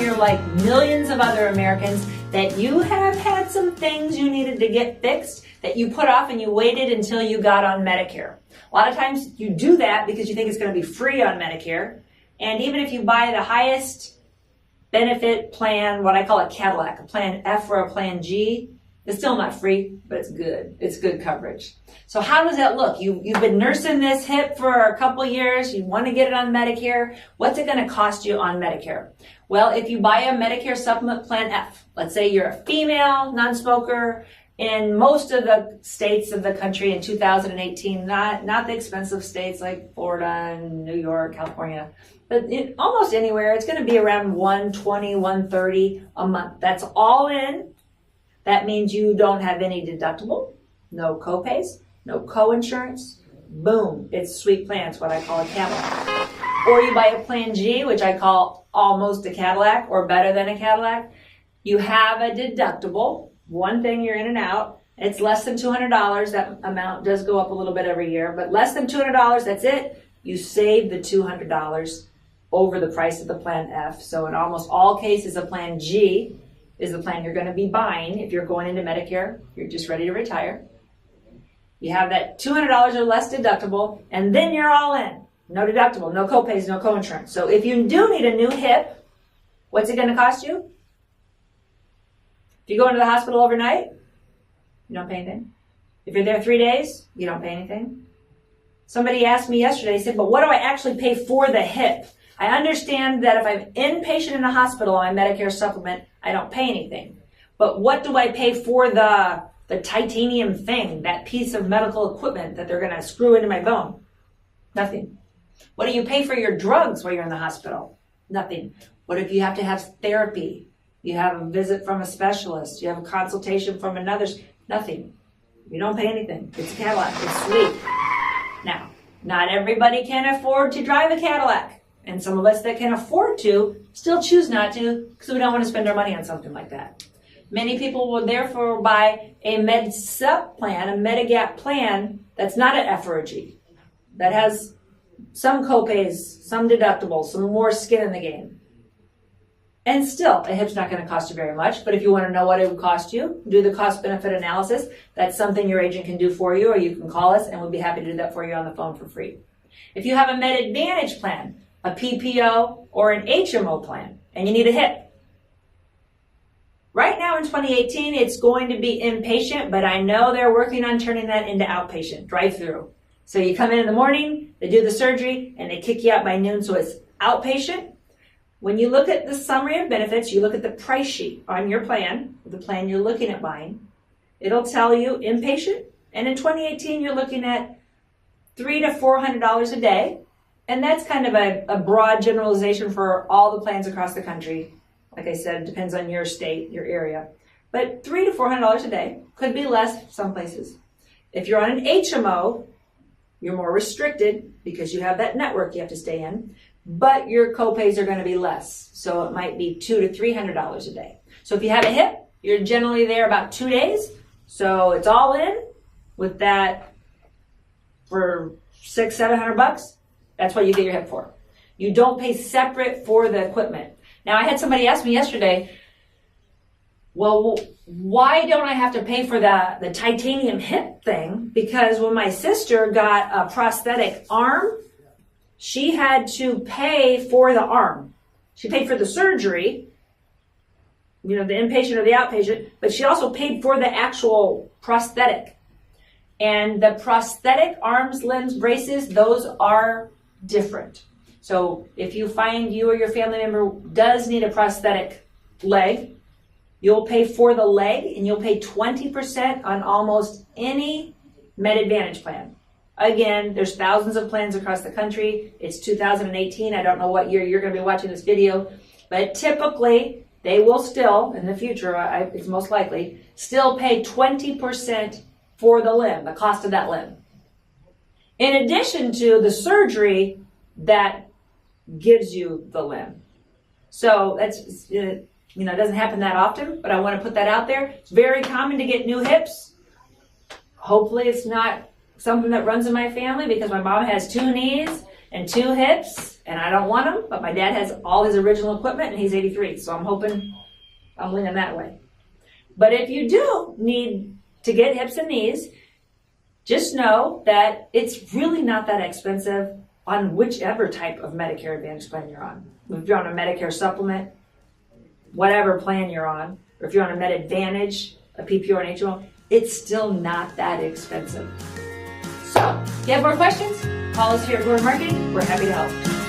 you're like millions of other Americans that you have had some things you needed to get fixed that you put off and you waited until you got on Medicare. A lot of times you do that because you think it's going to be free on Medicare. And even if you buy the highest benefit plan, what I call a Cadillac, a plan F or a plan G, it's still not free, but it's good. It's good coverage. So how does that look? You've been nursing this hip for a couple years. You want to get it on Medicare. What's it going to cost you on Medicare? Well, if you buy a Medicare supplement plan F, let's say you're a female non-smoker in most of the states of the country in 2018, not the expensive states like Florida and New York, California, but almost anywhere, it's going to be around $120, $130 a month. That's all in. That means you don't have any deductible, no copays, no co-insurance. Boom, it's sweet plan. It's what I call a Cadillac. Or you buy a plan G, which I call almost a Cadillac or better than a Cadillac. You have a deductible. One thing, you're in and out. It's less than $200. That amount does go up a little bit every year, but less than $200, that's it. You save the $200 over the price of the plan F. So in almost all cases, a plan G is the plan you're going to be buying if you're going into Medicare, you're just ready to retire. You have that $200 or less deductible, and then you're all in. No deductible, no copays, no co-insurance. So if you do need a new hip, what's it going to cost you? If you go into the hospital overnight, you don't pay anything. If you're there 3 days, you don't pay anything. Somebody asked me yesterday, said, but what do I actually pay for the hip? I understand that if I'm inpatient in the hospital on my Medicare supplement, I don't pay anything. But what do I pay for the titanium thing, that piece of medical equipment that they're going to screw into my bone? Nothing. What do you pay for your drugs while you're in the hospital? Nothing. What if you have to have therapy? You have a visit from a specialist. You have a consultation from another. Nothing. You don't pay anything. It's a Cadillac. It's sweet. Now, not everybody can afford to drive a Cadillac. And some of us that can afford to still choose not to because we don't want to spend our money on something like that. Many people will therefore buy a Med Sup plan, a Medigap plan that's not an F or a G. That has some copays, some deductibles, some more skin in the game. And still, a hip's not going to cost you very much. But if you want to know what it would cost you, do the cost-benefit analysis. That's something your agent can do for you, or you can call us, and we'll be happy to do that for you on the phone for free. If you have a Med Advantage plan, a PPO, or an HMO plan, and you need a hip. Right now in 2018, it's going to be inpatient, but I know they're working on turning that into outpatient, drive-through. So you come in the morning, they do the surgery, and they kick you out by noon, so it's outpatient. When you look at the summary of benefits, you look at the price sheet on your plan, the plan you're looking at buying. It'll tell you inpatient, and in 2018, you're looking at $300 to $400 a day. And that's kind of a broad generalization for all the plans across the country. Like I said, it depends on your state, your area. But $300 to $400 a day, could be less some places. If you're on an HMO, you're more restricted because you have that network you have to stay in, but your copays are going to be less. So it might be $200 to $300 a day. So if you have a hip, you're generally there about 2 days. So it's all in with that for $600, $700. That's what you get your hip for. You don't pay separate for the equipment. Now, I had somebody ask me yesterday, well, why don't I have to pay for the titanium hip thing? Because when my sister got a prosthetic arm, she had to pay for the arm. She paid for the surgery, the inpatient or the outpatient, but she also paid for the actual prosthetic. And the prosthetic arms, limbs, braces, those are different. So if you find you or your family member does need a prosthetic leg, you'll pay for the leg and you'll pay 20% on almost any Med Advantage plan. Again, there's thousands of plans across the country. It's 2018. I don't know what year you're going to be watching this video, but typically they will still, in the future, it's most likely, still pay 20% for the limb, the cost of that limb. In addition to the surgery that gives you the limb. So that's, it doesn't happen that often, but I want to put that out there. It's very common to get new hips. Hopefully it's not something that runs in my family because my mom has 2 knees and 2 hips. And I don't want them, but my dad has all his original equipment and he's 83. So I'm hoping I'm winning that way. But if you do need to get hips and knees, just know that it's really not that expensive on whichever type of Medicare Advantage plan you're on. If you're on a Medicare supplement, whatever plan you're on, or if you're on a Med Advantage, a PPO, and HMO, it's still not that expensive. So, if you have more questions, call us here at Gordon Marketing. We're happy to help.